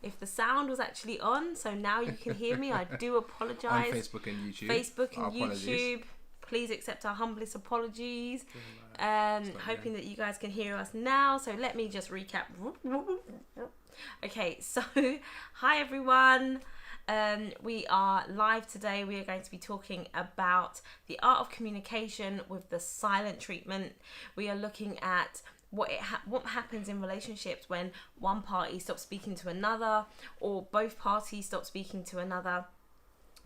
if the sound was actually on. So now you can hear me. I do apologise. On Facebook and YouTube. Please accept our humblest apologies. Hoping that you guys can hear us now. So let me just recap. Okay, so hi everyone. We are live today. We are going to be talking about the art of communication with the silent treatment. We are looking at what happens in relationships when one party stops speaking to another, or both parties stop speaking to another.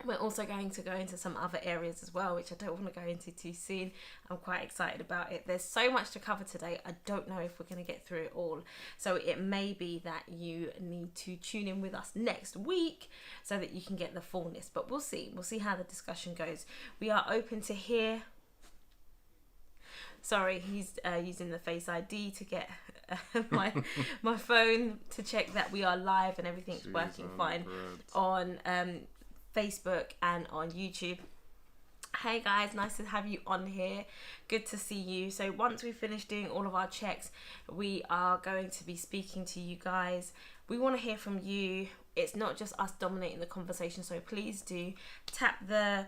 We're also going to go into some other areas as well, which I don't want to go into too soon. I'm quite excited about it. There's so much to cover today. I don't know if we're going to get through it all. So it may be that you need to tune in with us next week so that you can get the fullness. But we'll see. We'll see how the discussion goes. We are open to hear. Sorry, he's using the Face ID to get my phone to check that we are live and everything's working fine on Facebook and on YouTube. Hey guys, nice to have you on here. Good to see you. So once we finish doing all of our checks, we are going to be speaking to you guys. We want to hear from you. It's not just us dominating the conversation, so please do tap the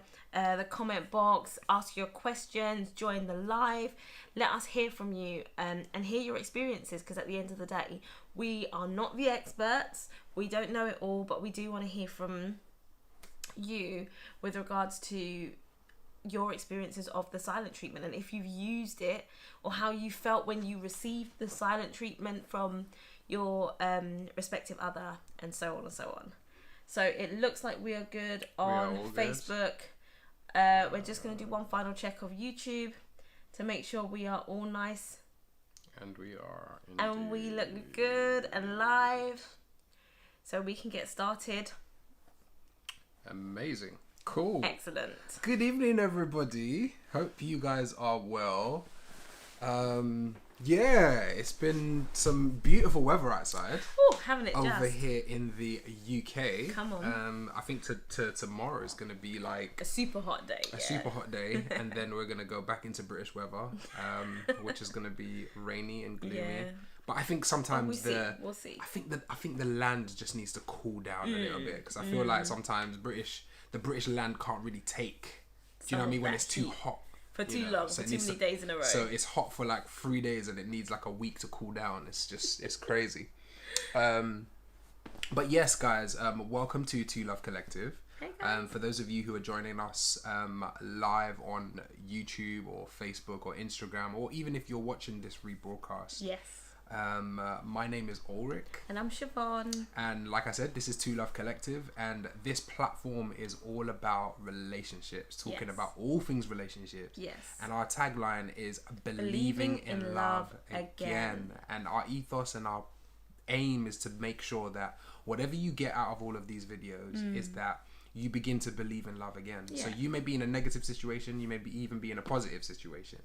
comment box, ask your questions, join the live. Let us hear from you and hear your experiences, because at the end of the day, we are not the experts. We don't know it all, but we do want to hear from you with regards to your experiences of the silent treatment, and if you've used it or how you felt when you received the silent treatment from your respective other, and so on and so on. So it looks like we are good on Facebook. We're just going to do one final check of YouTube to make sure we are all nice, and we are indeed. And we look good and live, so we can get started. Amazing. Cool. Excellent. Good evening, everybody. Hope you guys are well. Yeah, it's been some beautiful weather outside. Oh, having it over here in the UK. Come on. I think tomorrow is going to be like a super hot day. Super hot day, and then we're going to go back into British weather, which is going to be rainy and gloomy. Yeah. But I think sometimes we'll see. I think the land just needs to cool down a little bit, because I feel like sometimes the British land can't really take. Do you know what I mean? When it's too hot for too long, for too many days in a row. So it's hot for like 3 days, and it needs like a week to cool down. It's crazy. But yes, guys, welcome to Two Love Collective. Hey guys. For those of you who are joining us live on YouTube or Facebook or Instagram, or even if you're watching this rebroadcast. Yes. My name is Ulrich, and I'm Siobhan, and like I said, this is Two Love Collective, and this platform is all about relationships, talking about all things relationships. Yes. And our tagline is believing in love again. And our ethos and our aim is to make sure that whatever you get out of all of these videos is that you begin to believe in love again. So you may be in a negative situation, you may even be in a positive situation,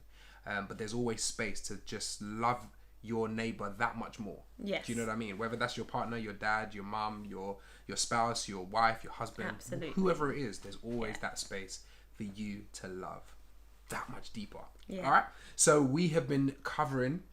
but there's always space to just love your neighbor that much more. Yes. Do you know what I mean? Whether that's your partner, your dad, your mum, your spouse, your wife, your husband, absolutely, whoever it is, there's always that space for you to love that much deeper. Yeah. All right. So we have been covering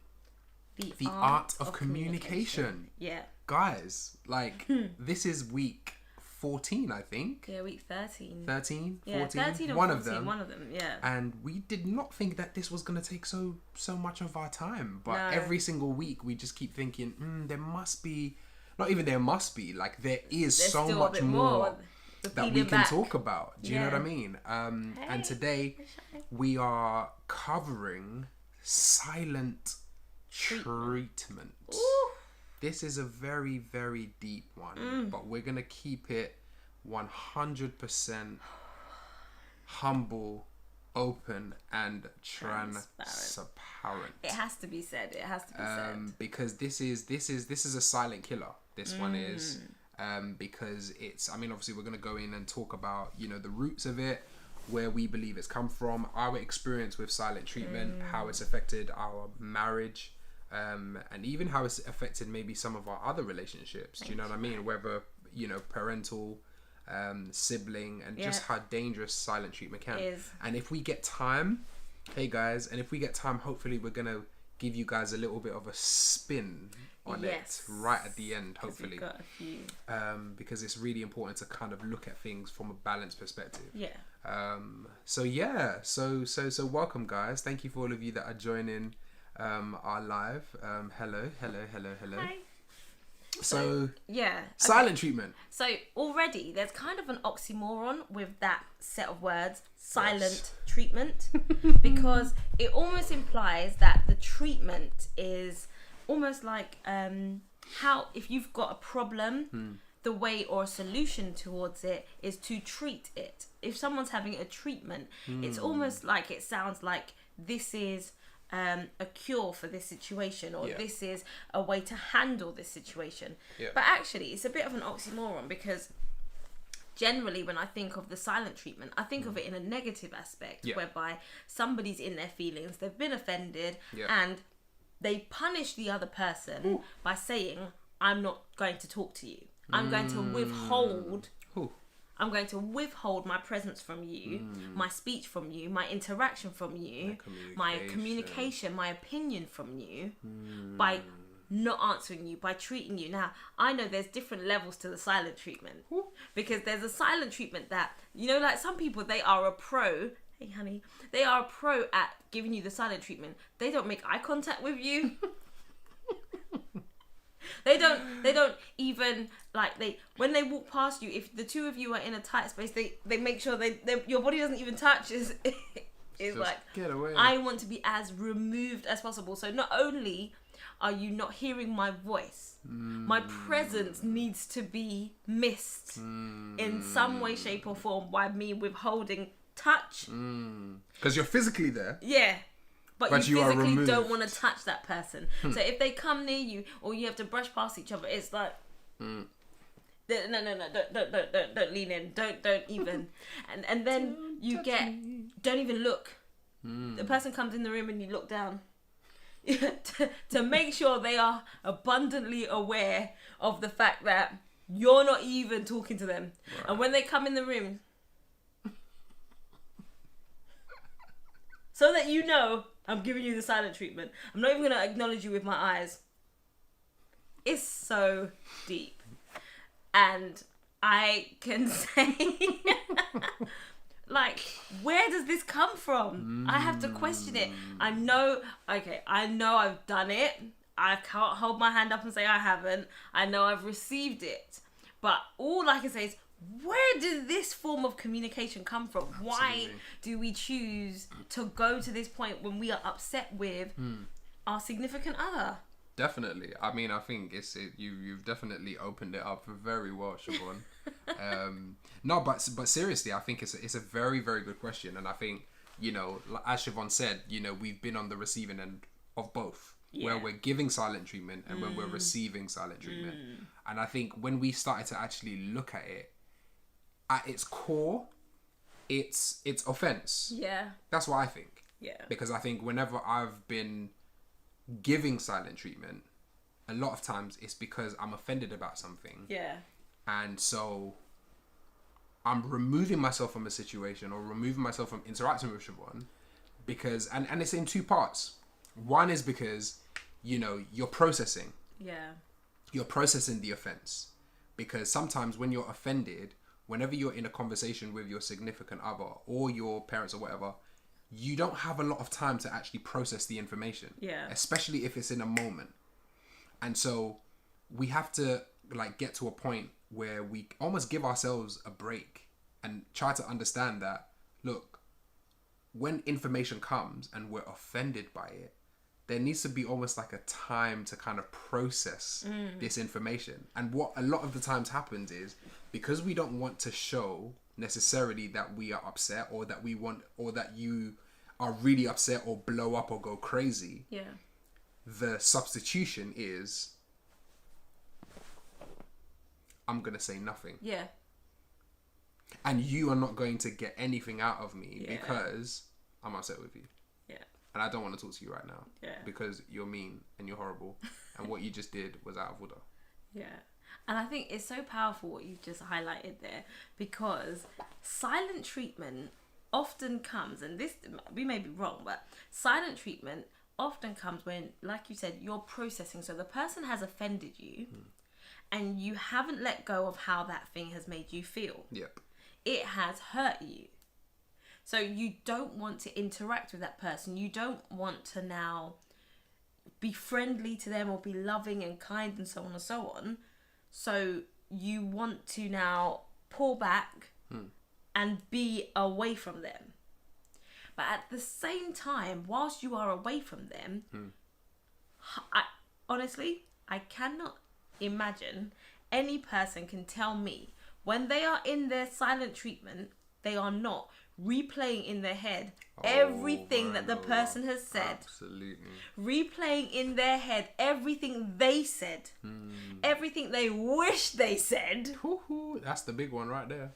the art of communication. Yeah. Guys, like this is week 14, I think. Yeah, week 13. 13, 14. Yeah, 13 or one 14, of them. One of them, yeah. And we did not think that this was going to take so much of our time. But every single week, we just keep thinking, there must be, not even there must be, like there is There's so much more that we can talk about. Do you know what I mean? And today, we are covering silent treatment. Ooh. This is a very, very deep one, but we're going to keep it 100% humble, open, and transparent. It has to be said. It has to be said. Because this is a silent killer. This one is, because it's, I mean, obviously we're going to go in and talk about, the roots of it, where we believe it's come from, our experience with silent treatment, how it's affected our marriage, and even how it's affected maybe some of our other relationships. Do you know what I mean? Whether, parental, sibling, and just how dangerous silent treatment can. Is. And if we get time, hey guys, and if we get time, hopefully we're going to give you guys a little bit of a spin on it right at the end, hopefully. We've got a few. Because it's really important to kind of look at things from a balanced perspective. Yeah. So welcome, guys. Thank you for all of you that are joining our live. Hello. Hi. So yeah, silent treatment. So already there's kind of an oxymoron with that set of words, silent treatment, because it almost implies that the treatment is almost like how if you've got a problem, the way or a solution towards it is to treat it. If someone's having a treatment, it's almost like it sounds like this is a cure for this situation, or this is a way to handle this situation. But actually it's a bit of an oxymoron, because generally when I think of the silent treatment, I think of it in a negative aspect, whereby somebody's in their feelings, they've been offended, and they punish the other person by saying, I'm not going to talk to you, I'm going to withhold I'm going to withhold my presence from you, my speech from you, my interaction from you, my communication, my opinion from you, by not answering you, by treating you. Now, I know there's different levels to the silent treatment, because there's a silent treatment that, you know, like some people, they are a pro. Hey, honey, they are a pro at giving you the silent treatment. They don't make eye contact with you. They don't even, like, when they walk past you, if the two of you are in a tight space, they make sure your body doesn't even touch. Is like, get away. I want to be as removed as possible. So not only are you not hearing my voice, my presence needs to be missed in some way, shape or form by me withholding touch. Because you're physically there. Yeah. But you physically don't want to touch that person. Hmm. So if they come near you, or you have to brush past each other, it's like, no, don't lean in, don't even, and then you get, don't even look. The person comes in the room and you look down to make sure they are abundantly aware of the fact that you're not even talking to them. Right. And when they come in the room, so that you know, I'm giving you the silent treatment. I'm not even going to acknowledge you with my eyes. It's so deep. And I can say, like, where does this come from? I have to question it. I know I've done it. I can't hold my hand up and say I haven't. I know I've received it. But all I can say is, where did this form of communication come from? Absolutely. Why do we choose to go to this point when we are upset with our significant other? Definitely. I mean, I think you've definitely opened it up very well, Siobhan. No, but seriously, I think it's a very, very good question, and I think, you know, as Siobhan said, you know, we've been on the receiving end of both. Where we're giving silent treatment and when we're receiving silent treatment. And I think when we started to actually look at it, at its core, it's offense. Yeah. That's what I think. Yeah. Because I think whenever I've been giving silent treatment, a lot of times it's because I'm offended about something. Yeah. And so I'm removing myself from a situation or removing myself from interacting with Siobhan because, and it's in two parts. One is because, you know, you're processing. Yeah. You're processing the offense. Because sometimes when you're offended, whenever you're in a conversation with your significant other or your parents or whatever, you don't have a lot of time to actually process the information. Yeah. Especially if it's in a moment. And so we have to like get to a point where we almost give ourselves a break and try to understand that, look, when information comes and we're offended by it, there needs to be almost like a time to kind of process this information. And what a lot of the times happens is because we don't want to show necessarily that we are upset or that we want or that you are really upset or blow up or go crazy. Yeah. The substitution is I'm going to say nothing. Yeah. And you are not going to get anything out of me because I'm upset with you. Yeah. And I don't want to talk to you right now. Yeah. Because you're mean and you're horrible. And what you just did was out of order. Yeah. And I think it's so powerful what you've just highlighted there, because silent treatment often comes, and this, we may be wrong, but silent treatment often comes when, like you said, you're processing. So the person has offended you and you haven't let go of how that thing has made you feel. Yep. It has hurt you. So you don't want to interact with that person. You don't want to now be friendly to them or be loving and kind and so on and so on. So you want to now pull back and be away from them. But at the same time, whilst you are away from them, I cannot imagine any person can tell me when they are in their silent treatment, they are not replaying in their head everything that the person has said. Absolutely. Replaying in their head everything they said. Everything they wish they said. That's the big one right there.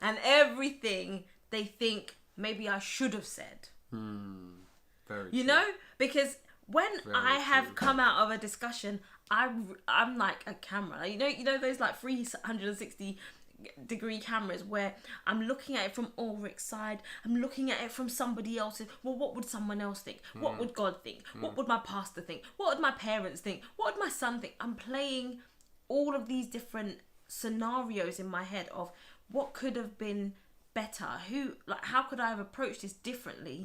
And everything they think maybe I should have said. Very you true. know? Because when I have true. come out of a discussion, I'm like a camera. You know those like 360 degree cameras where I'm looking at it from Ulrich's side, I'm looking at it from somebody else's. Well, what would someone else think? What would God think? What would my pastor think? What would my parents think? What would my son think? I'm playing all of these different scenarios in my head of what could have been better, how could I have approached this differently?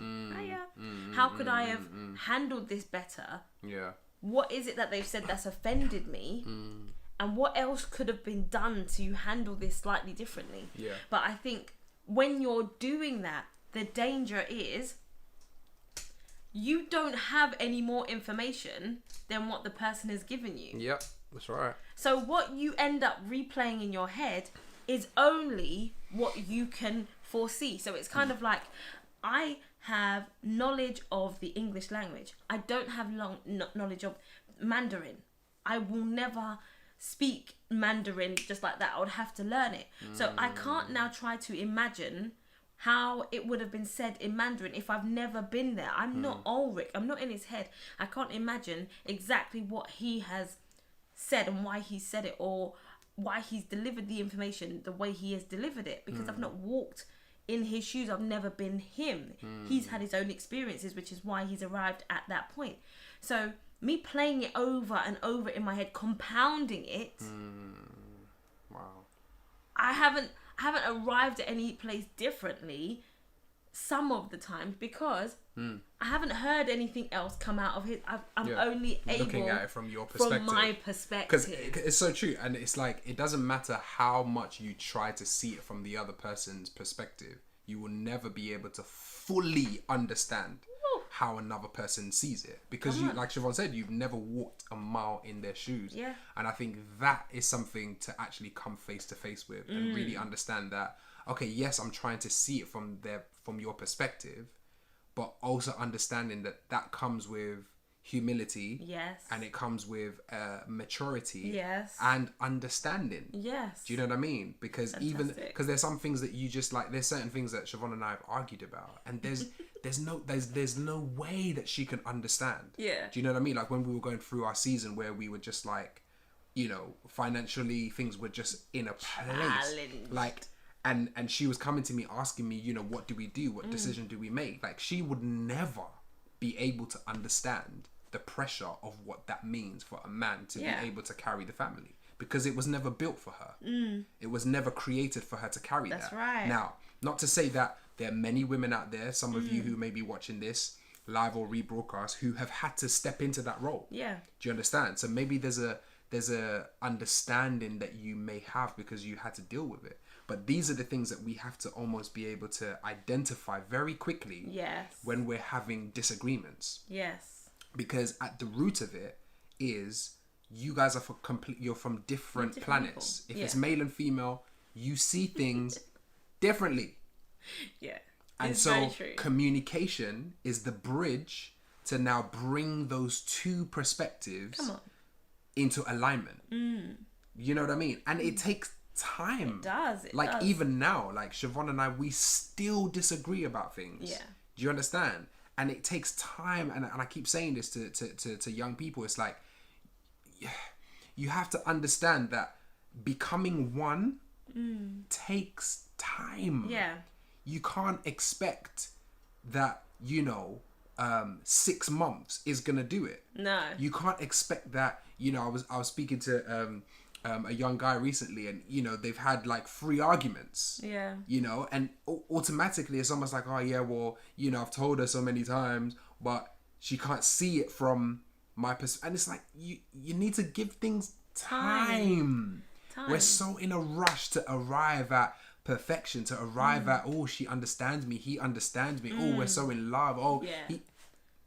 How could I have handled this better? Yeah. What is it that they've said that's offended me? And what else could have been done to handle this slightly differently? Yeah. But I think when you're doing that, the danger is you don't have any more information than what the person has given you. Yep, that's right. So what you end up replaying in your head is only what you can foresee. So it's kind of like, I have knowledge of the English language. I don't have knowledge of Mandarin. I will never speak Mandarin just like that. I would have to learn it. So I can't now try to imagine how it would have been said in Mandarin if I've never been there. I'm not Ulrich. I'm not in his head. I can't imagine exactly what he has said and why he said it, or why he's delivered the information the way he has delivered it, because I've not walked in his shoes. I've never been him. He's had his own experiences, which is why he's arrived at that point. So me playing it over and over in my head, compounding it, Wow. I haven't arrived at any place differently some of the times, because I haven't heard anything else come out of his. I'm only able looking at it from your perspective, from my perspective, because it's so true. And it's like, it doesn't matter how much you try to see it from the other person's perspective, you will never be able to fully understand how another person sees it, because you, like Siobhan said, you've never walked a mile in their shoes. Yeah. And I think that is something to actually come face to face with and really understand that, okay, yes, I'm trying to see it from your perspective, but also understanding that comes with humility. Yes. And it comes with maturity. Yes. And understanding. Yes. Do you know what I mean? Because Fantastic. because there's some things that you just like, there's certain things that Siobhan and I have argued about, and there's no way that she can understand. Yeah. Do you know what I mean? Like when we were going through our season where we were just like, you know, financially things were just in a place. Like, and she was coming to me asking me, you know, what do we do? What decision do we make? Like, she would never be able to understand the pressure of what that means for a man to be able to carry the family, because it was never built for her. It was never created for her to carry that. That's right. Now, not to say that there are many women out there, some of you who may be watching this live or rebroadcast, who have had to step into that role. Yeah. Do you understand? So maybe there's a understanding that you may have because you had to deal with it. But these are the things that we have to almost be able to identify very quickly. Yes. When we're having disagreements. Yes. Because at the root of it is, you guys are you're from different planets. People. If it's male and female, you see things differently. Yeah. And it's so very true. Communication is the bridge to now bring those two perspectives into alignment. You know what I mean? And it takes time. It does. It like does. Even now, like Siobhan and I, we still disagree about things. Yeah. Do you understand? And it takes time. And I keep saying this to young people. It's like, you have to understand that becoming one takes time. Yeah. You can't expect that, you know, 6 months is gonna do it. No. You can't expect that. You know, I was speaking to a young guy recently, and you know, they've had like 3 arguments. Yeah. You know, and automatically it's almost like, oh yeah, well, you know, I've told her so many times, but she can't see it from my perspective. And it's like, you need to give things time. We're so in a rush to arrive at perfection, to arrive at, oh, she understands me, he understands me, oh, we're so in love, oh,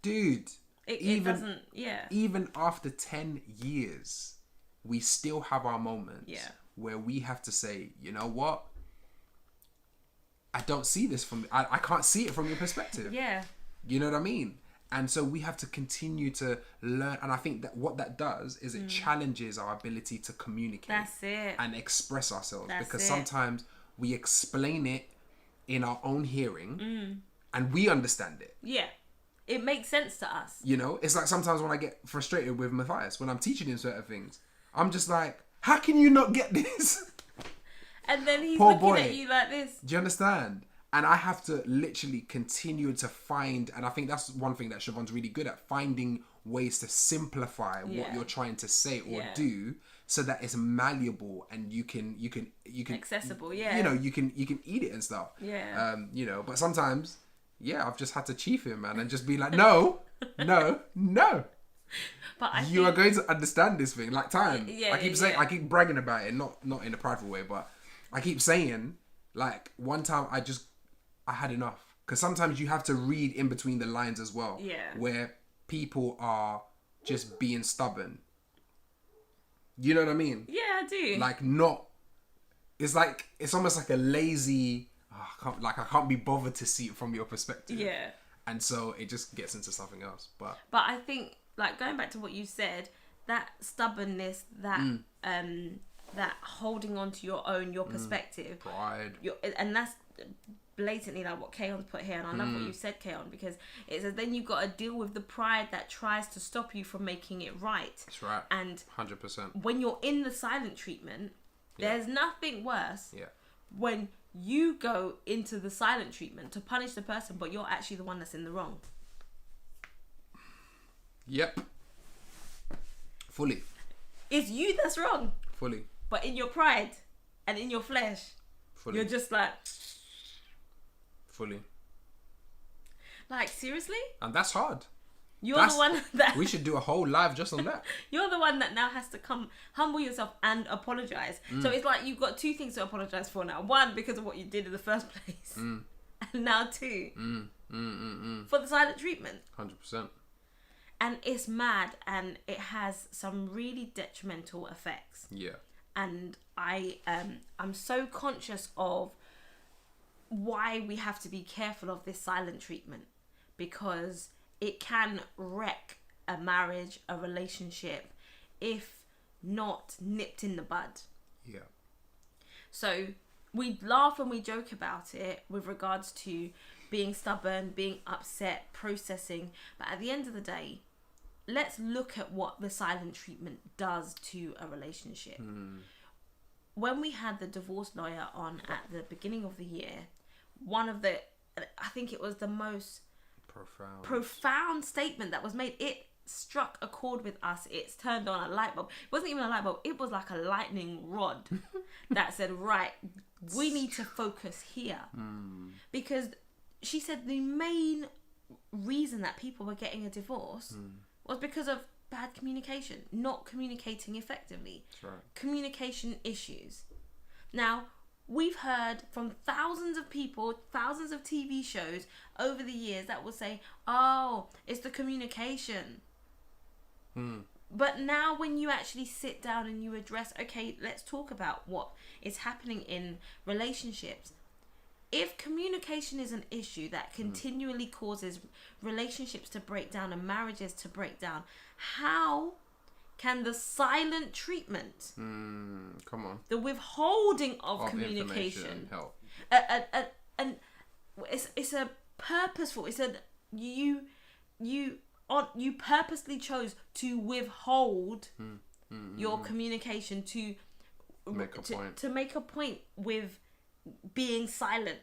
dude, even after 10 years, we still have our moments where we have to say, you know what, I don't see this from, I can't see it from your perspective. Yeah. You know what I mean? And so we have to continue to learn. And I think that what that does is it challenges our ability to communicate. That's it. And express ourselves. That's because it. sometimes we explain it in our own hearing and we understand it. Yeah. It makes sense to us. You know, it's like sometimes when I get frustrated with Matthias, when I'm teaching him certain things, I'm just like, how can you not get this? And then he's Poor looking boy. at you like this. Do you understand? And I have to literally continue to find, and I think that's one thing that Siobhan's really good at, finding ways to simplify what you're trying to say or do, so that it's malleable and you can accessible. Yeah. You know, you can eat it and stuff. Yeah. You know, but sometimes, I've just had to chief him, man, and just be like, no. But you are going to understand this thing, like time. I keep saying, I keep bragging about it, not in a prideful way, but I keep saying, like, one time I had enough. Because sometimes you have to read in between the lines as well. Yeah. Where people are just being stubborn. You know what I mean? Yeah, I do. Like, not... It's like... It's almost like a lazy... I can't be bothered to see it from your perspective. Yeah. And so it just gets into something else. But I think, like, going back to what you said, that stubbornness, that... that holding on to your perspective, pride, and that's blatantly like what Kaon's put here, and I love what you said, Kaon, because it says then you've got to deal with the pride that tries to stop you from making it right. That's right. And 100%. when you're in the silent treatment, there's nothing worse when you go into the silent treatment to punish the person, but you're actually the one that's in the wrong. Yep. Fully. It's you that's wrong. Fully. But in your pride and in your flesh, you're just like... Fully. Like, seriously? And that's hard. That's the one that... We should do a whole live just on that. You're the one that now has to come, humble yourself and apologise. So it's like you've got 2 things to apologise for now. 1, because of what you did in the first place. And now 2, for the silent treatment. 100%. And it's mad, and it has some really detrimental effects. Yeah. And I'm so conscious of why we have to be careful of this silent treatment, because it can wreck a marriage, a relationship, if not nipped in the bud. Yeah. So we laugh and we joke about it with regards to being stubborn, being upset, processing, but at the end of the day, let's look at what the silent treatment does to a relationship. When we had the divorce lawyer on at the beginning of the year, I think it was the most profound statement that was made. It struck a chord with us. It's turned on a light bulb. It wasn't even a light bulb. It was like a lightning rod that said, right, we need to focus here. Because she said the main reason that people were getting a divorce was because of bad communication, not communicating effectively. That's right. Communication issues. Now, we've heard from thousands of people, thousands of TV shows over the years that will say, oh, it's the communication. But now when you actually sit down and you address, okay, let's talk about what is happening in relationships. If communication is an issue that continually causes relationships to break down and marriages to break down, how can the silent treatment, come on, the withholding of communication help? And it's a purposeful. It's a you purposely chose to withhold your communication to make a point with being silent.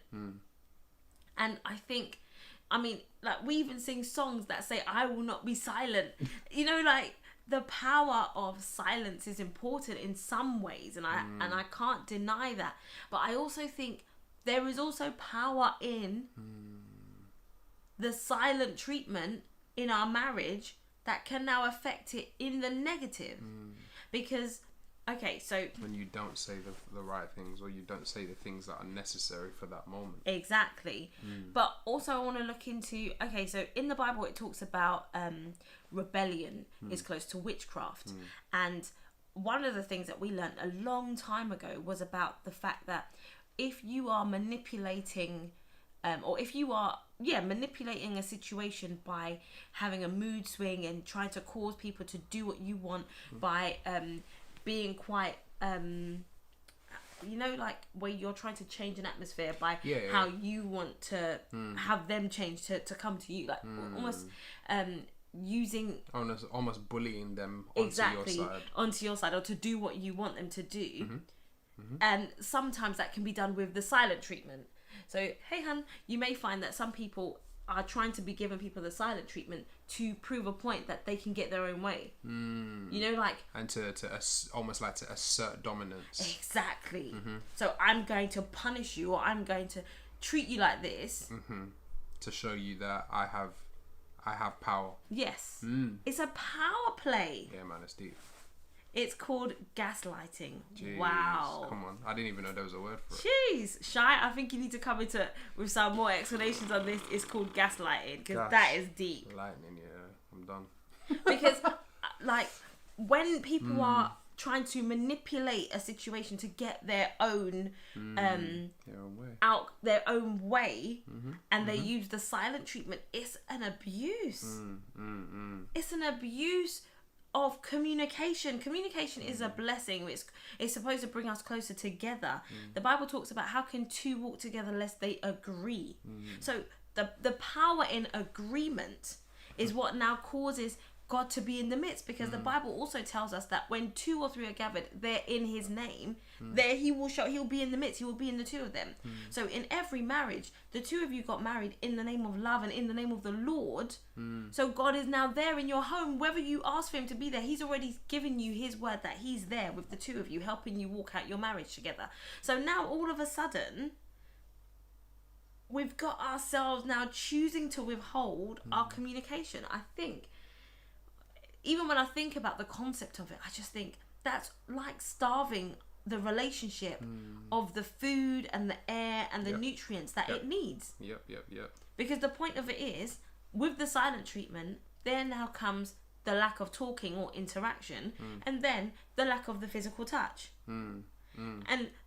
And I think I mean, like, we even sing songs that say, I will not be silent. You know, like, the power of silence is important in some ways, and I can't deny that. But I also think there is also power in the silent treatment in our marriage that can now affect it in the negative. Because, okay, so... when you don't say the right things, or you don't say the things that are necessary for that moment. Exactly. But also I want to look into... Okay, so in the Bible it talks about rebellion is close to witchcraft. And one of the things that we learned a long time ago was about the fact that if you are manipulating... or if you are manipulating a situation by having a mood swing and trying to cause people to do what you want by being quite you know, like, where you're trying to change an atmosphere by how you want to have them change to come to you, like almost using almost bullying them onto your side or to do what you want them to do. And sometimes that can be done with the silent treatment. So, hey, hun, you may find that some people are trying to be giving people the silent treatment to prove a point that they can get their own way. You know, like... and to almost like to assert dominance. Exactly. So I'm going to punish you, or I'm going to treat you like this. To show you that I have power. Yes. It's a power play. Yeah, man, it's deep. It's called gaslighting. Jeez, wow. Come on. I didn't even know there was a word for it. Jeez. Shy, I think you need to come into with some more explanations on this. It's called gaslighting, because that is deep. Lightning, yeah. I'm done. Because, like, when people are trying to manipulate a situation to get their own their own way, and they use the silent treatment, it's an abuse. It's an abuse of communication. Communication is a blessing. It's supposed to bring us closer together. The Bible talks about how can two walk together lest they agree. So the power in agreement is what now causes God to be in the midst, because the Bible also tells us that when 2 or 3 are gathered, they're in his name, there he'll be in the midst, he will be in the two of them. So in every marriage, the two of you got married in the name of love and in the name of the Lord. So God is now there in your home, whether you ask for him to be there. He's already given you his word that he's there with the two of you, helping you walk out your marriage together. So now all of a sudden, we've got ourselves now choosing to withhold our communication. I think, even when I think about the concept of it, I just think that's like starving the relationship of the food and the air and the nutrients that it needs. Yep. Because the point of it is, with the silent treatment, there now comes the lack of talking or interaction, and then the lack of the physical touch. And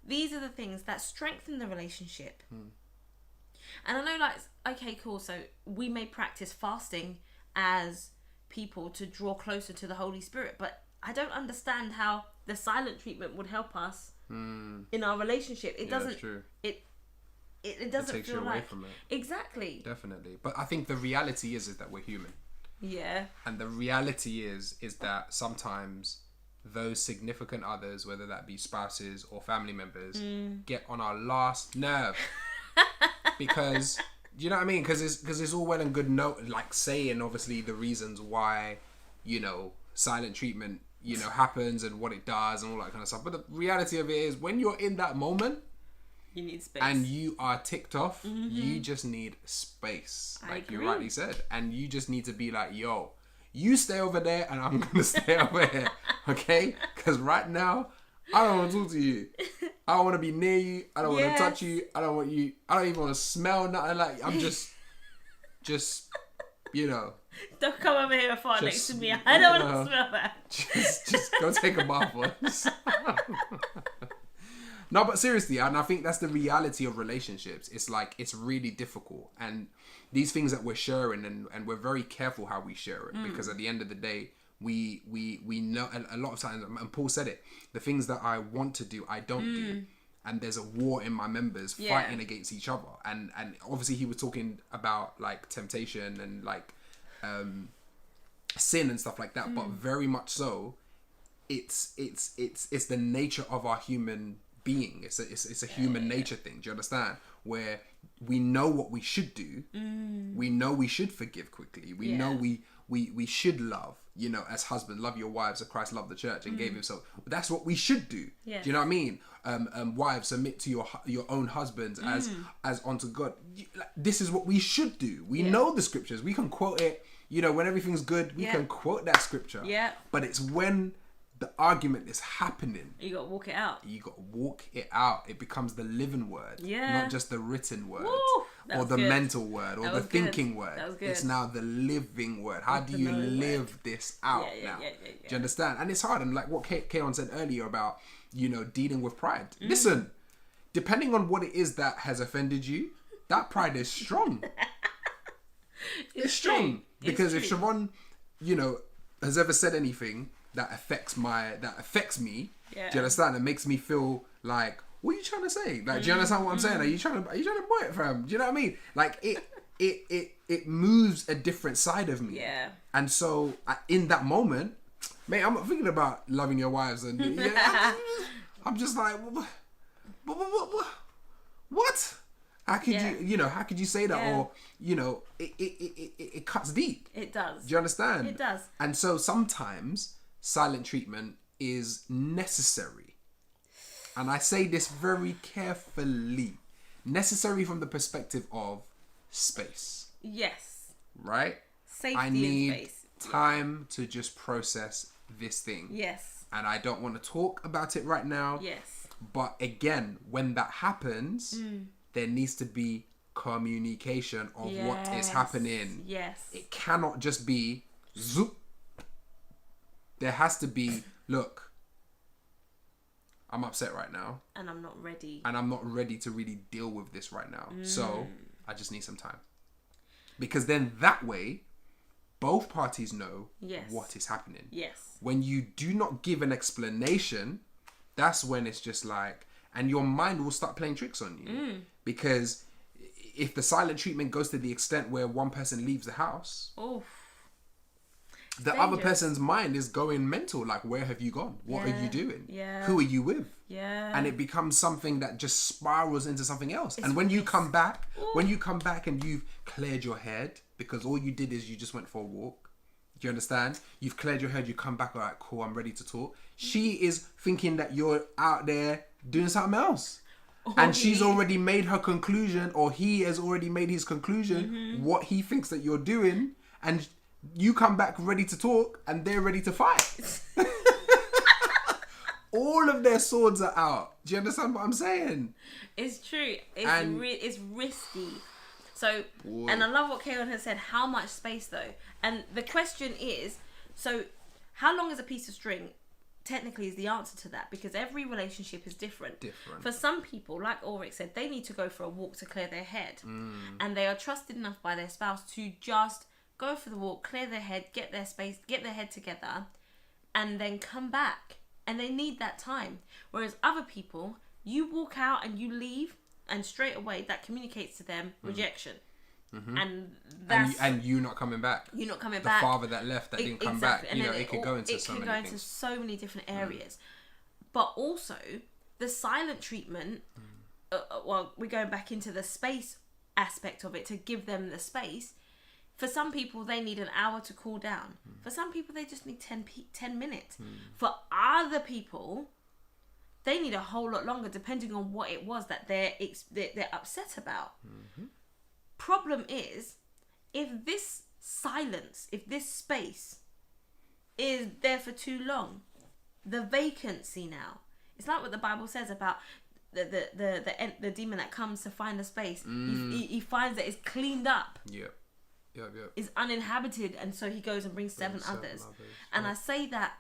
these are the things that strengthen the relationship. And I know, like, okay, cool, so we may practice fasting as people to draw closer to the Holy Spirit, but I don't understand how the silent treatment would help us in our relationship. It doesn't. That's true. It doesn't takes feel you away like from it. Exactly. Definitely. But I think the reality is that we're human. Yeah. And the reality is that sometimes those significant others, whether that be spouses or family members, get on our last nerve. Because, you know what I mean? Because it's all well and good, like saying obviously the reasons why, you know, silent treatment, you know, happens and what it does and all that kind of stuff. But the reality of it is, when you're in that moment, you need space. And you are ticked off, you just need space. Like you rightly said. And you just need to be like, yo, you stay over there and I'm going to stay over here. Okay? Because right now, I don't want to talk to you. I don't want to be near you. I don't want to touch you. I don't even want to smell nothing. Like, I'm just, you know. Don't come over here and fart next to me. I don't want to smell that. Just go take a bath once. No, but seriously, and I think that's the reality of relationships. It's like, it's really difficult. And these things that we're sharing, and we're very careful how we share it. Because at the end of the day, we know, a lot of times, and Paul said it, the things that I want to do, I don't do. And there's a war in my members fighting against each other. And obviously he was talking about like temptation and like sin and stuff like that. But very much so, it's the nature of our human being. It's a human nature thing. Do you understand? Where we know what we should do, We know we should forgive quickly. We know we should love, you know, as husbands, love your wives as Christ loved the church and gave himself. That's what we should do. Yes. Do you know what I mean? Wives, submit to your own husbands as unto God. This is what we should do. We know the scriptures. We can quote it. You know, when everything's good, we can quote that scripture. Yeah. But it's when the argument is happening. You got to walk it out. You got to walk it out. It becomes the living word. Yeah. Not just the written word. Or the mental word. Or the thinking word. That was good. It's now the living word. How do you live this out now? Do you understand? And it's hard. And like what Keon said earlier about, you know, dealing with pride. Listen, depending on what it is that has offended you, that pride is strong. It's strong. Because if Siobhan, you know, has ever said anything that affects me, do you understand? It makes me feel like, what are you trying to say? Like, do you understand what I'm saying? Are you trying to boy it, fam? Do you know what I mean? Like, it moves a different side of me. Yeah. And so in that moment, mate, I'm not thinking about loving your wives and I'm just like, what? How could how could you say that? Yeah. Or, you know, it cuts deep. It does. Do you understand? It does. And so sometimes silent treatment is necessary. And I say this very carefully. Necessary from the perspective of space. Yes. Right? Safety I need and space. Time to just process this thing. Yes. And I don't want to talk about it right now. Yes. But again, when that happens, there needs to be communication of what is happening. Yes. It cannot just be zoop. There has to be, look, I'm upset right now. And I'm not ready. And I'm not ready to really deal with this right now. So I just need some time. Because then that way, both parties know what is happening. Yes. When you do not give an explanation, that's when it's just like, and your mind will start playing tricks on you. Because if the silent treatment goes to the extent where one person leaves the house, the other person's mind is going mental. Like, where have you gone? What are you doing? Yeah. Who are you with? Yeah. And it becomes something that just spirals into something else. And when you come back, and you've cleared your head, because all you did is you just went for a walk. Do you understand? You've cleared your head. You come back, all right, cool, I'm ready to talk. She is thinking that you're out there doing something else. And she's already made her conclusion, or he has already made his conclusion, what he thinks that you're doing. And you come back ready to talk, and they're ready to fight. All of their swords are out. Do you understand what I'm saying? It's true. It's risky. So, and I love what Keon has said. How much space, though? And the question is, so how long is a piece of string? Technically is the answer to that, because every relationship is different. For some people, like Ulrich said, they need to go for a walk to clear their head. And they are trusted enough by their spouse to just go for the walk, clear their head, get their space, get their head together, and then come back. And they need that time. Whereas other people, you walk out and you leave, and straight away that communicates to them rejection. And that's and you not coming back. You're not coming back. The father that left that didn't come back. And you know, it could go into so many things. It can go into so many different areas. But also the silent treatment. Well, we're going back into the space aspect of it, to give them the space. For some people, they need an hour to cool down. For some people, they just need 10 minutes. For other people, they need a whole lot longer, depending on what it was that they're upset about. Problem is, if this silence, if this space is there for too long, the vacancy now, it's like what the Bible says about the demon that comes to find a space. He finds that it's cleaned up. Yep. Is uninhabited, and so he goes and brings seven others. And I say that,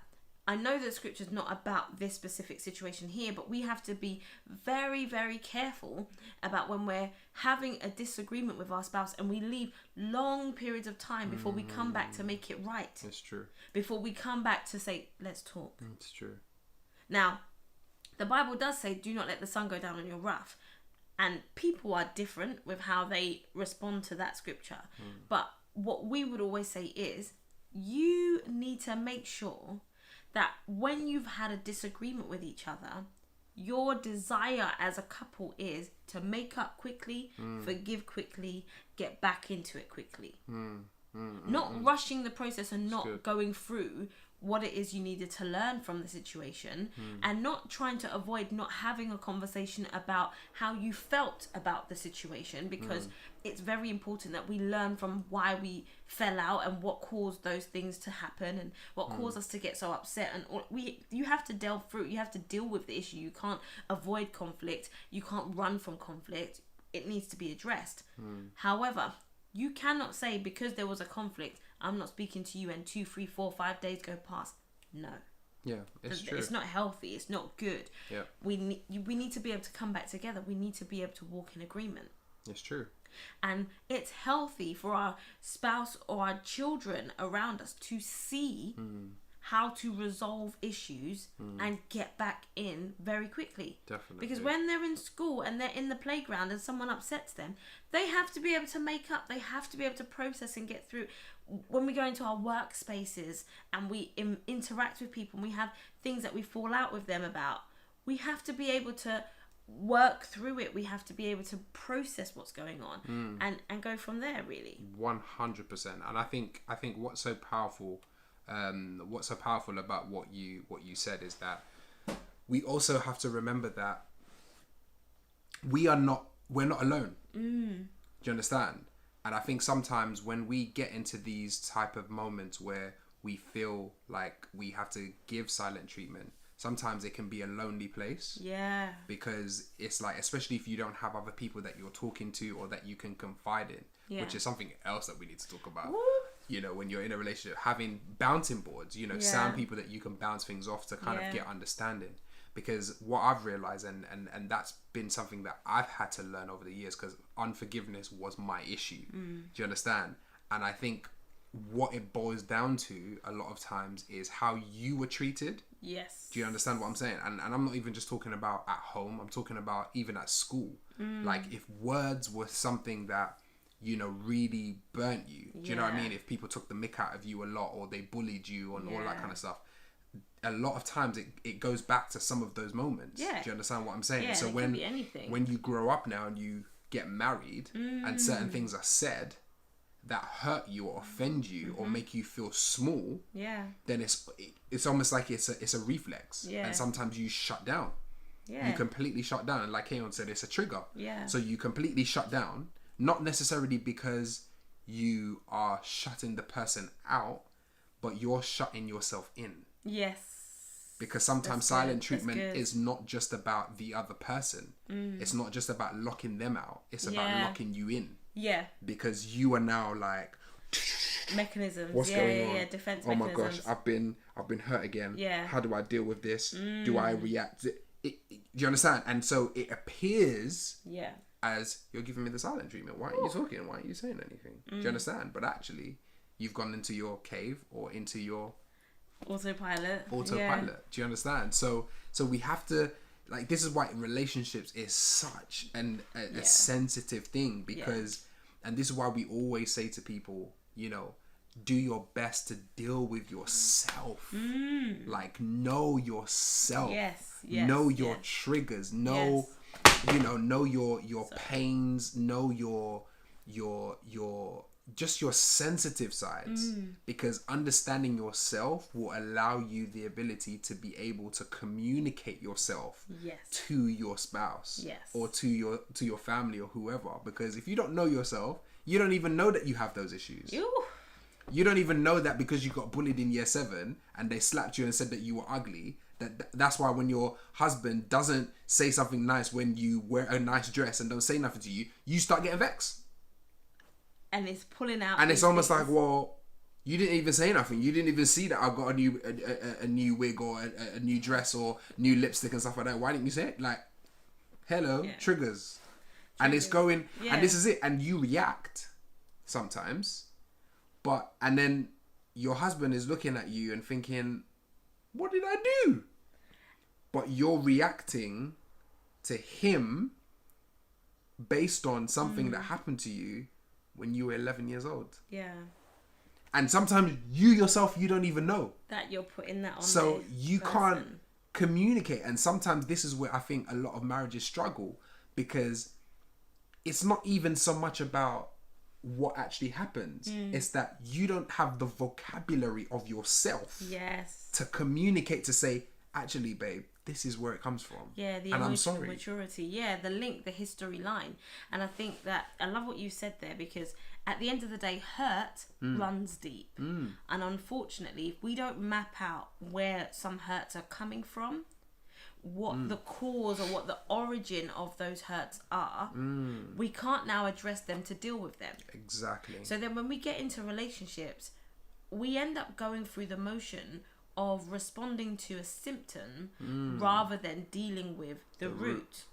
I know that scripture's not about this specific situation here, but we have to be very, very careful about when we're having a disagreement with our spouse and we leave long periods of time before we come back to make it right. It's true. Before we come back to say, let's talk. It's true. Now, the Bible does say, do not let the sun go down on your wrath. And people are different with how they respond to that scripture. But what we would always say is, you need to make sure that when you've had a disagreement with each other, your desire as a couple is to make up quickly, forgive quickly, get back into it quickly. Not rushing the process and not going through what it is you needed to learn from the situation, and not trying to avoid not having a conversation about how you felt about the situation, because it's very important that we learn from why we fell out and what caused those things to happen and what caused us to get so upset. And you have to delve through, you have to deal with the issue. You can't avoid conflict, you can't run from conflict. It needs to be addressed. However, you cannot say because there was a conflict, I'm not speaking to you, and 2, 3, 4, 5 days go past. No. Yeah, it's true. It's not healthy. It's not good. Yeah. We need to be able to come back together. We need to be able to walk in agreement. It's true. And it's healthy for our spouse or our children around us to see how to resolve issues and get back in very quickly. Definitely. Because when they're in school and they're in the playground and someone upsets them, they have to be able to make up. They have to be able to process and get through. When we go into our workspaces and we interact with people and we have things that we fall out with them about, we have to be able to work through it. We have to be able to process what's going on and go from there, really. 100%. And I think what's so powerful about what you said is that we also have to remember that we're not alone. Do you understand? And I think sometimes when we get into these type of moments where we feel like we have to give silent treatment, sometimes it can be a lonely place. Yeah. Because it's like, especially if you don't have other people that you're talking to or that you can confide in, which is something else that we need to talk about. Woo. You know, when you're in a relationship, having bouncing boards, you know, sound people that you can bounce things off to kind of get understanding. Because what I've realized, and that's been something that I've had to learn over the years, because unforgiveness was my issue. Do you understand? And I think what it boils down to a lot of times is how you were treated. Yes. Do you understand what I'm saying? And I'm not even just talking about at home. I'm talking about even at school. Like if words were something that, you know, really burnt you. Do you know what I mean? If people took the mick out of you a lot, or they bullied you and all that kind of stuff. A lot of times it goes back to some of those moments. Yeah. Do you understand what I'm saying? Yeah, so it can be anything. When you grow up now and you get married and certain things are said that hurt you or offend you or make you feel small, then it's almost like it's a reflex. Yeah. And sometimes you shut down. Yeah. You completely shut down. And like Keon said, it's a trigger. Yeah. So you completely shut down, not necessarily because you are shutting the person out, but you're shutting yourself in. Yes. Because sometimes silent treatment is not just about the other person. It's not just about locking them out. It's about locking you in. Yeah. Because you are now like mechanisms. What's going on? Yeah, defense mechanisms. Oh my gosh, I've been hurt again. Yeah. How do I deal with this? Do I react? Do you understand? And so it appears as you're giving me the silent treatment. Why aren't you talking? Why aren't you saying anything? Do you understand? But actually, you've gone into your cave or into your autopilot. Do you understand? So we have to, like, this is why relationships is such a sensitive thing, because and this is why we always say to people, you know, do your best to deal with yourself. Like, know yourself. Know your triggers. Know you know your pains, know your just your sensitive sides, because understanding yourself will allow you the ability to be able to communicate yourself to your spouse or to your family or whoever. Because if you don't know yourself, you don't even know that you have those issues. You don't even know that because you got bullied in year 7 and they slapped you and said that you were ugly. That's why when your husband doesn't say something nice when you wear a nice dress and don't say nothing to you, you start getting vexed. And it's pulling out. And it's almost like, well, you didn't even say nothing. You didn't even see that I've got a new wig or a new dress or new lipstick and stuff like that. Why didn't you say it? Like, hello, triggers. And it's going, and this is it. And you react sometimes. And then your husband is looking at you and thinking, what did I do? But you're reacting to him based on something that happened to you when you were 11 years old. Yeah. And sometimes you yourself, you don't even know that you're putting that on. So you person. can't, communicate. And sometimes this is where I think a lot of marriages struggle, because it's not even so much about what actually happens. It's that you don't have the vocabulary of yourself to communicate, to say, actually, babe, this is where it comes from. Yeah, the emotional maturity. Yeah, the link, the history line. And I think that, I love what you said there, because at the end of the day, hurt runs deep. And unfortunately, if we don't map out where some hurts are coming from, what the cause or what the origin of those hurts are, we can't now address them to deal with them. Exactly. So then when we get into relationships, we end up going through the motion of responding to a symptom rather than dealing with the root.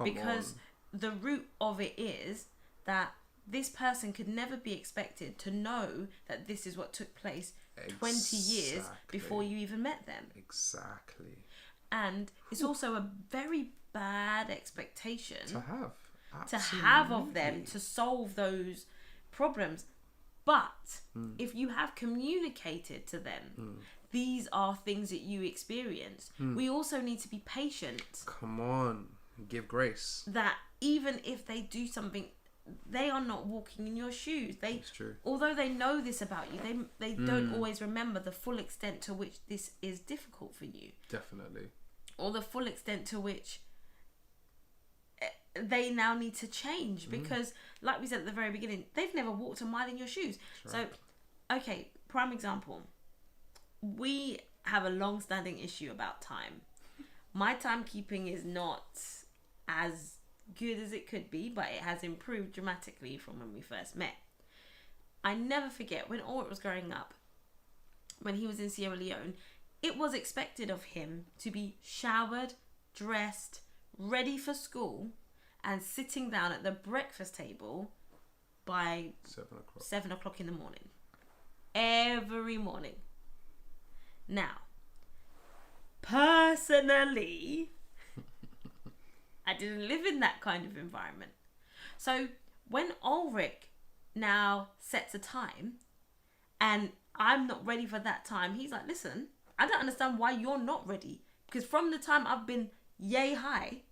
Because the root of it is that this person could never be expected to know that this is what took place 20 years before you even met them. Exactly. And it's also a very bad expectation to have. To have of them to solve those problems. But if you have communicated to them, these are things that you experience. We also need to be patient. Come on, give grace. That even if they do something, they are not walking in your shoes. It's true. Although they know this about you, they don't always remember the full extent to which this is difficult for you. Definitely. Or the full extent to which they now need to change, because like we said at the very beginning, they've never walked a mile in your shoes. Right. So, okay, prime example. We have a long-standing issue about time. My timekeeping is not as good as it could be, but it has improved dramatically from when we first met. I never forget when Ulrich was growing up, when he was in Sierra Leone, it was expected of him to be showered, dressed, ready for school, and sitting down at the breakfast table by 7 o'clock in the morning. Every morning. Now, personally, I didn't live in that kind of environment. So when Ulrich now sets a time and I'm not ready for that time, he's like, listen, I don't understand why you're not ready. Because from the time I've been yay high,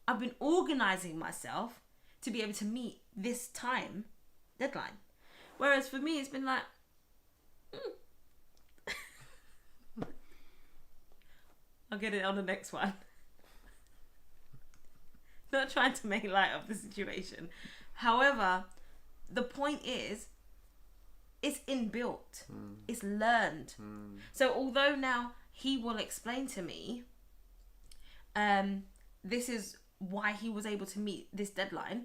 I've been organising myself to be able to meet this time deadline. Whereas for me, it's been like, I'll get it on the next one. Not trying to make light of the situation. However, the point is, it's inbuilt. It's learned. So although now he will explain to me, this is why he was able to meet this deadline,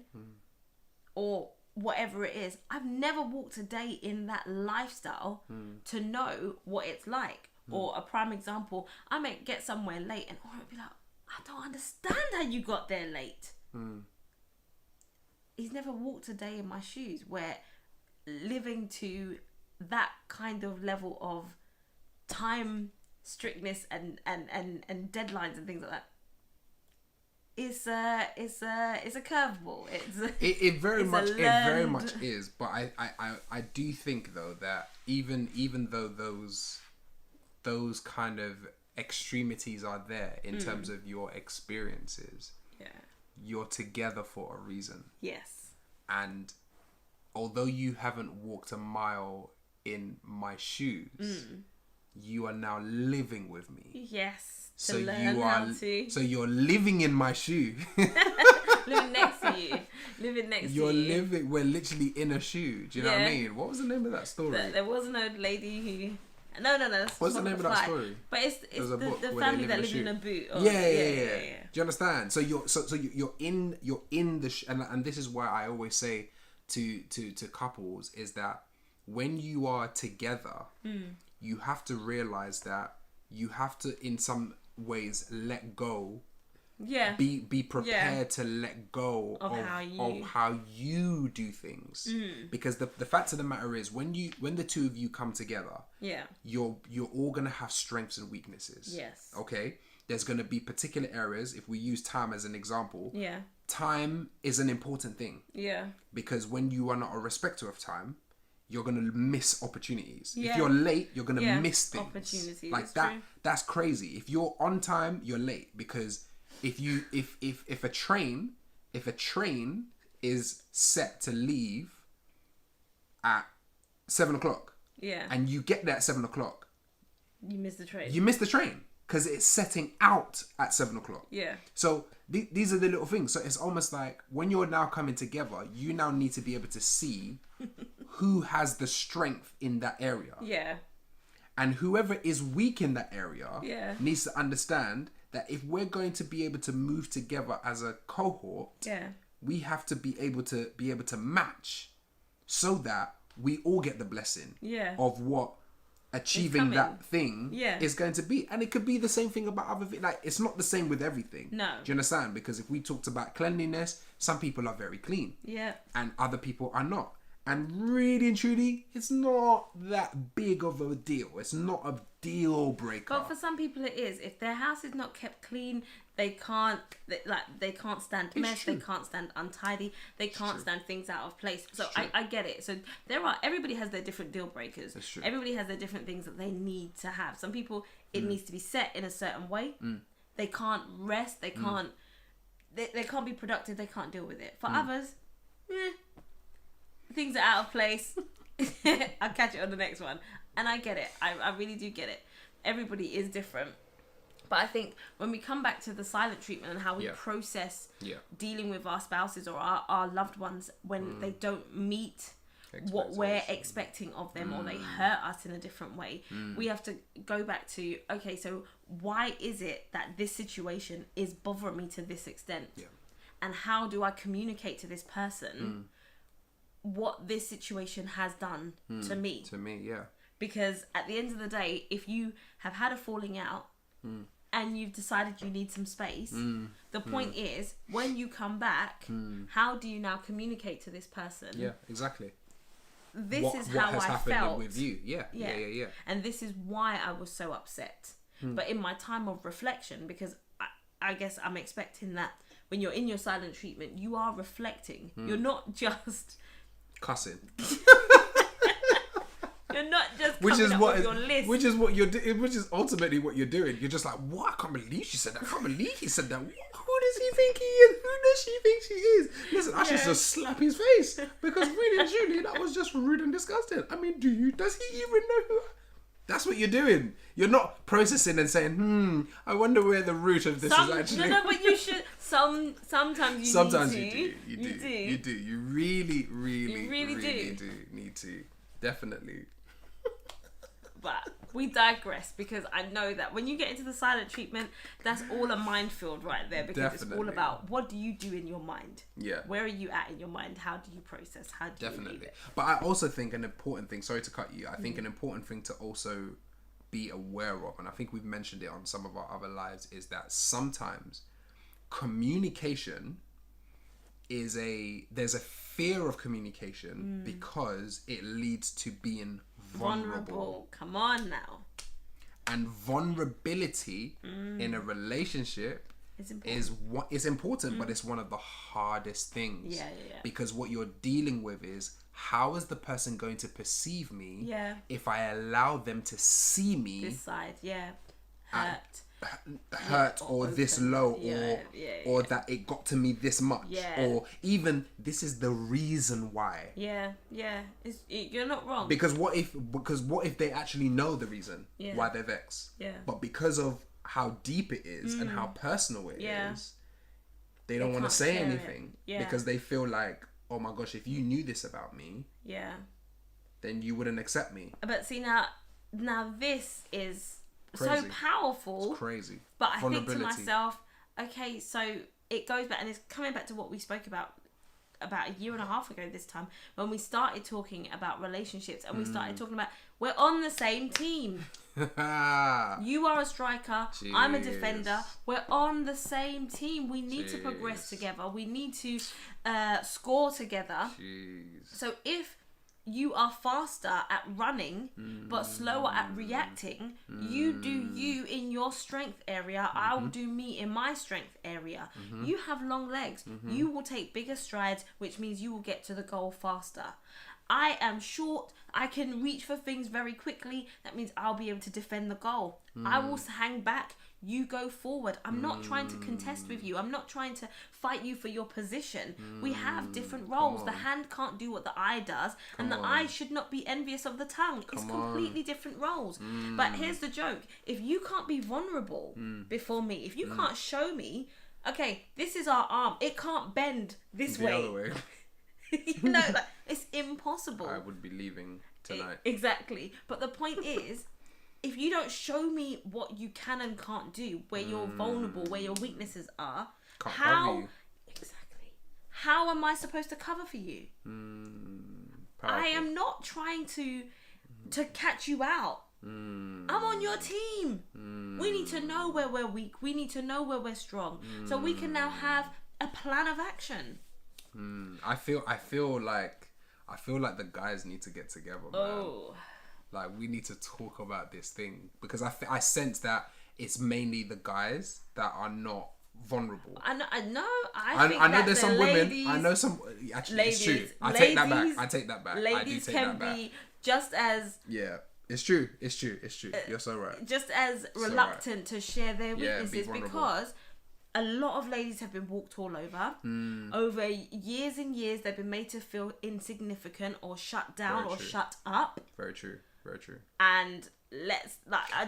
or whatever it is, I've never walked a day in that lifestyle to know what it's like. Or a prime example, I might get somewhere late and I'll be like, I don't understand how you got there late. He's never walked a day in my shoes, where living to that kind of level of time strictness and deadlines and things like that, it's a curveball. It very much is. But I do think though that even though those kind of extremities are there in terms of your experiences, you're together for a reason. Yes. And although you haven't walked a mile in my shoes, you are now living with me. Yes. So you're living in my shoe. Living next to you. We're literally in a shoe. Do you know what I mean? What was the name of that story? There was an old lady who... No. What's the name of that story? But it's the family that lived in a boot. Yeah. Do you understand? So you're in the and this is why I always say to couples is that when you are together, you have to realize that you have to in some ways let go. Yeah. Be prepared to let go of how you do things. Because the fact of the matter is when the two of you come together, you're all gonna have strengths and weaknesses. Yes. Okay? There's gonna be particular areas, if we use time as an example. Yeah. Time is an important thing. Yeah. Because when you are not a respecter of time, you're gonna miss opportunities. Yeah. If you're late, you're gonna miss things. Opportunities. Like that. True. That's crazy. If you're on time, you're late, because if a train is set to leave at 7:00, and you get there at 7:00, you miss the train. You miss the train because it's setting out at 7:00. Yeah. So these are the little things. So it's almost like when you're now coming together, you now need to be able to see who has the strength in that area. Yeah. And whoever is weak in that area needs to understand that if we're going to be able to move together as a cohort, we have to be able to match, so that we all get the blessing of what achieving that thing is going to be. And it could be the same thing about other things. Like, it's not the same with everything. No. Do you understand? Because if we talked about cleanliness, some people are very clean. Yeah. And other people are not. And really and truly, it's not that big of a deal. It's not a deal breaker. But for some people it is. If their house is not kept clean, they can't stand mess, they can't stand untidy, they can't stand things out of place. So I get it. So everybody has their different deal breakers. That's true. Everybody has their different things that they need to have. Some people, it needs to be set in a certain way. They can't rest, they can't be productive, they can't deal with it. For others, things are out of place. I'll catch it on the next one. And I get it. I really do get it. Everybody is different. But I think when we come back to the silent treatment and how we process dealing with our spouses or our loved ones when they don't meet what we're expecting of them, or they hurt us in a different way, we have to go back to, okay, so why is it that this situation is bothering me to this extent? And how do I communicate to this person what this situation has done to me? Because at the end of the day, if you have had a falling out and you've decided you need some space, the point is, when you come back, how do you now communicate to this person? Yeah, exactly. This is how I felt with you. Yeah. And this is why I was so upset. But in my time of reflection, because I guess I'm expecting that when you're in your silent treatment, you are reflecting. You're not just cussing. You're not just coming up with your list. Which is what you're doing. Which is ultimately what you're doing. You're just like, what? I can't believe she said that. I can't believe he said that. Who does he think he is? Who does she think she is? Listen, I should just slap his face, because really and truly, that was just rude and disgusting. I mean, does he even know who? That's what you're doing. You're not processing and saying, I wonder where the root of this is actually. No, but you should. Sometimes you do. You really, really do need to. Definitely. But we digress, because I know that when you get into the silent treatment, that's all a minefield right there, because it's all about, what do you do in your mind? Yeah. Where are you at in your mind? How do you process? How do you leave it? But I also think an important thing, sorry to cut you, I think an important thing to also be aware of, and I think we've mentioned it on some of our other lives, is that sometimes communication there's a fear of communication because it leads to being vulnerable. Come on now. And vulnerability in a relationship is important, but it's one of the hardest things. Yeah. Because what you're dealing with is, how is the person going to perceive me if I allow them to see me this side, hurt or this low, or that it got to me this much, or even this is the reason why. You're not wrong. Because what if they actually know the reason why they're vexed, but because of how deep it is and how personal it is, they don't want to say anything because they feel like, oh my gosh, if you knew this about me, then you wouldn't accept me. But see, now this is crazy. So powerful. It's crazy. But I think to myself, okay, so it goes back, and it's coming back to what we spoke about a year and a half ago this time, when we started talking about relationships, and we started talking about, we're on the same team. You are a striker, I'm a defender, we're on the same team. We need to progress together, we need to score together. So if you are faster at running but slower at reacting, you do you in your strength area, I will do me in my strength area. You have long legs, you will take bigger strides, which means you will get to the goal faster. I am short. I can reach for things very quickly. That means I'll be able to defend the goal. I will hang back. You go forward. I'm not trying to contest with you. I'm not trying to fight you for your position. We have different roles. The hand can't do what the eye does, and the eye should not be envious of the tongue. It's completely different roles. But here's the joke. If you can't be vulnerable before me, if you can't show me, okay, this is our arm. It can't bend this way. The other way. You know, like, it's impossible. I would be leaving tonight. Exactly. But the point is, if you don't show me what you can and can't do, where you're vulnerable, where your weaknesses are, how am I supposed to cover for you? I am not trying to catch you out. I'm on your team. We need to know where we're weak. We need to know where we're strong, so we can now have a plan of action. I feel like the guys need to get together, man. Oh. Like, we need to talk about this thing, because I sense that it's mainly the guys that are not vulnerable. I know. I know there's some ladies, women. I know some. Actually, ladies, it's true. I take that back. Ladies can be just as. Yeah, it's true. You're so right. Just as reluctant to share their weaknesses, because a lot of ladies have been walked all over. Over years and years, they've been made to feel insignificant or shut down or shut up. Very true. And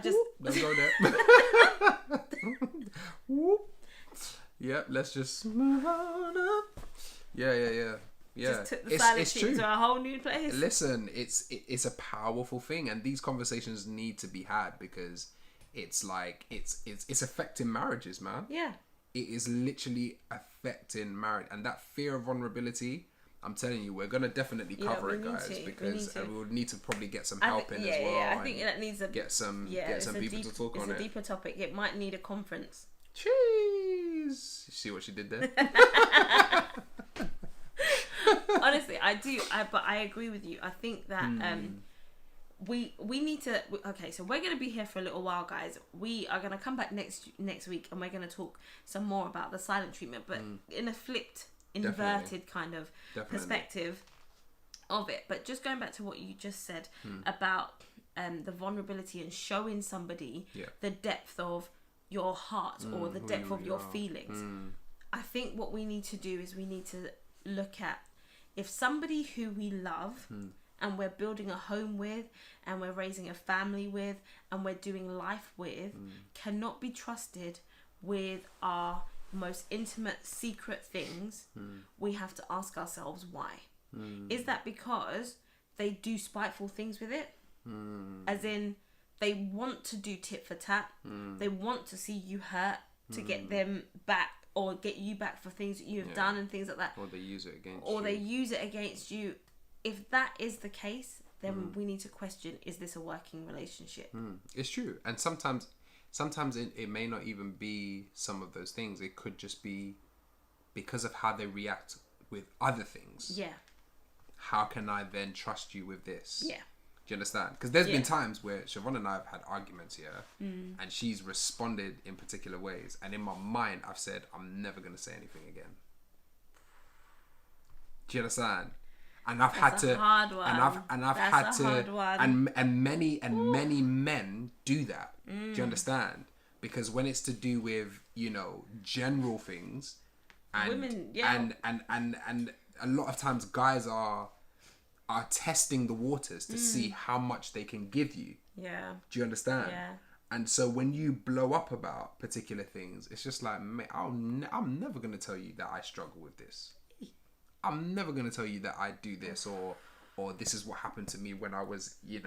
don't go there. Yep, let's just move on up. Yeah. Just took the silent treatment to a whole new place. Listen, it's a powerful thing, and these conversations need to be had, because it's like it's affecting marriages, man. Yeah. It is literally affecting marriage, and that fear of vulnerability. I'm telling you, we're gonna definitely cover it, guys, because we'll need to probably get some help in as well. Yeah, I think that needs get some people to talk on it. It's a deeper topic. It might need a conference. Cheese. You see what she did there? Honestly, I do. But I agree with you. I think that we need to. Okay, so we're gonna be here for a little while, guys. We are gonna come back next week, and we're gonna talk some more about the silent treatment, but in a flipped, inverted kind of perspective of it. But just going back to what you just said about the vulnerability and showing somebody the depth of your heart or the depth of your feelings. I think what we need to do is we need to look at, if somebody who we love and we're building a home with and we're raising a family with and we're doing life with cannot be trusted with our most intimate secret things, we have to ask ourselves why. Is that because they do spiteful things with it? As in, they want to do tit for tat. They want to see you hurt to get them back, or get you back for things that you have done and things like that. Or they use it against you. Or they use it against you. If that is the case, then we need to question, is this a working relationship? It's true. And sometimes it may not even be some of those things. It could just be because of how they react with other things. Yeah. How can I then trust you with this? Yeah. Do you understand? Because there's been times where Siobhan and I have had arguments here, and she's responded in particular ways, and in my mind I've said, I'm never going to say anything again. Do you understand? And I've had to, and many men do that. Do you understand? Because when it's to do with, general things, and women, and a lot of times guys are testing the waters to see how much they can give you. Yeah. Do you understand? Yeah. And so when you blow up about particular things, it's just like, mate, I'm never going to tell you that I struggle with this. I'm never going to tell you that I do this, or this is what happened to me when I was, in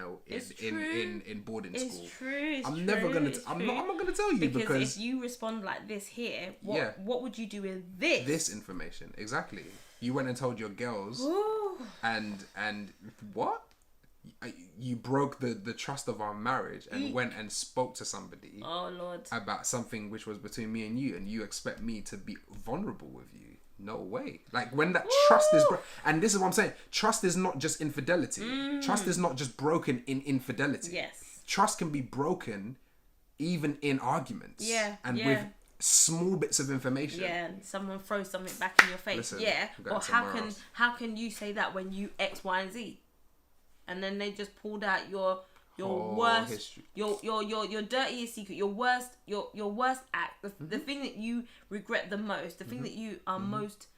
boarding school. It's true. I'm not going to tell you, because if you respond like this here, what would you do with this? This information, exactly. You went and told your girls, and what? You broke the trust of our marriage and went and spoke to somebody. Oh Lord! About something which was between me and you expect me to be vulnerable with you? No way. Like, when that trust is and this is what I'm saying. Trust is not just infidelity. Trust is not just broken in infidelity. Yes. Trust can be broken even in arguments. Yeah. And with small bits of information. Yeah, and someone throws something back in your face. Listen, yeah, or how can you say that when you X, Y, and Z, and then they just pulled out your worst history. your dirtiest secret, your worst act, the thing that you regret the most, the thing that you are most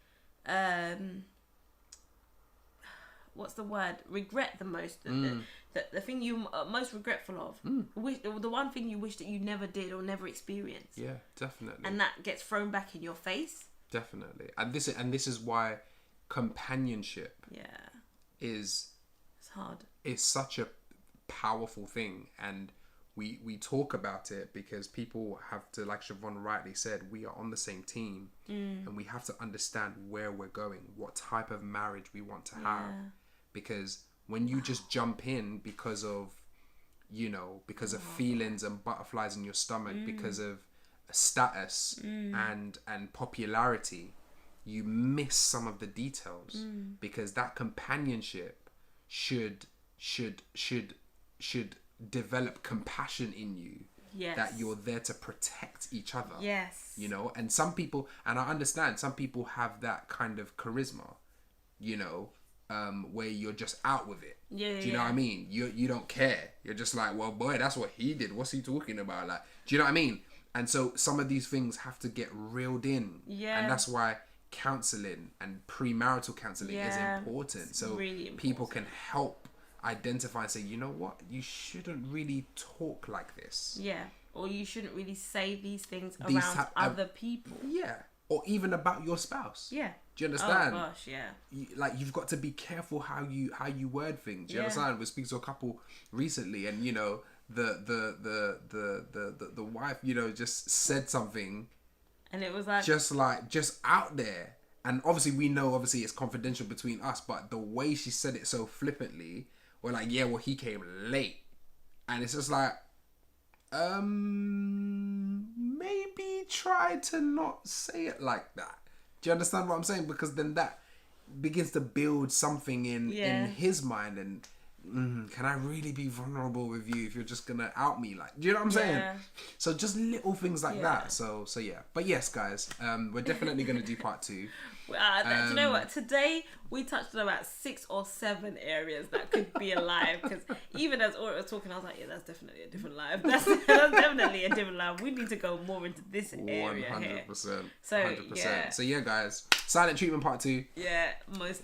what's the word? Regret the most. The thing you are most regretful of. The one thing you wish that you never did or never experienced. Yeah, definitely. And that gets thrown back in your face. Definitely. And this is why companionship is it's hard. It's such a powerful thing, and we talk about it because people have to, like Siobhan rightly said, we are on the same team, and we have to understand where we're going, what type of marriage we want to have. Because when you just jump in because of feelings and butterflies in your stomach, because of status and popularity, you miss some of the details. Because that companionship should develop compassion in you. Yes. That you're there to protect each other. Yes. You know, and some people, and I understand some people have that kind of charisma, you know, where you're just out with it. Yeah. Do you know what I mean? You don't care. You're just like, well, boy, that's what he did. What's he talking about? Like, do you know what I mean? And so some of these things have to get reeled in. Yeah. And that's why counselling and premarital counselling is important. So really important. People can help identify and say, you know what, you shouldn't really talk like this. Yeah. Or you shouldn't really say these things around other people. Yeah. Or even about your spouse. Yeah. Do you understand? Oh gosh, yeah. You've got to be careful how you word things. Do you understand? We speak to a couple recently, and you know the wife, you know, just said something, and it was just out there, and obviously we know it's confidential between us, but the way she said it so flippantly, we're like, yeah, well, he came late, and it's just like, maybe try to not say it like that. Do you understand what I'm saying? Because then that begins to build something in his mind, and can I really be vulnerable with you if you're just gonna out me? Like, do you know what I'm saying? So just little things like that. So yeah. But yes, guys, we're definitely gonna do part 2. Do you know what? Today we touched on about 6 or 7 areas that could be alive. Because even as Aura was talking, I was like, yeah, that's definitely a different life. That's definitely a different life. We need to go more into this area 100%. Here. So 100%. Yeah. So yeah, guys, Silent Treatment part 2. Yeah,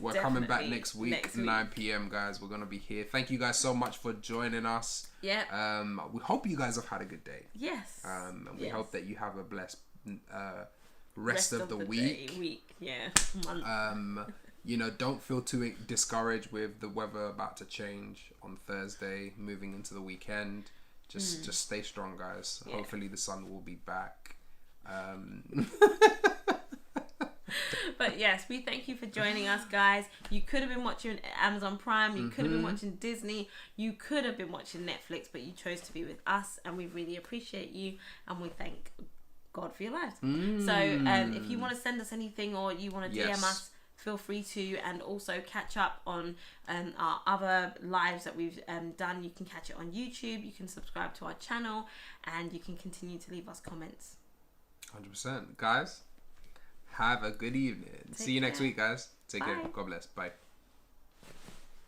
we're coming back next week. 9 p.m. guys. We're gonna be here. Thank you guys so much for joining us. Yeah. We hope you guys have had a good day. Yes. And we hope that you have a blessed rest of the week. Yeah. You know, don't feel too discouraged with the weather about to change on Thursday, moving into the weekend. Just stay strong, guys. Yeah. Hopefully the sun will be back. But yes, we thank you for joining us, guys. You could have been watching Amazon Prime, you could have been watching Disney, you could have been watching Netflix, but you chose to be with us, and we really appreciate you, and we thank God for your lives. So if you want to send us anything, or you want to DM us, feel free to, and also catch up on our other lives that we've done. You can catch it on YouTube, you can subscribe to our channel, and you can continue to leave us comments. 100%. Guys, have a good evening. See you next week, guys. Take care. God bless. Bye.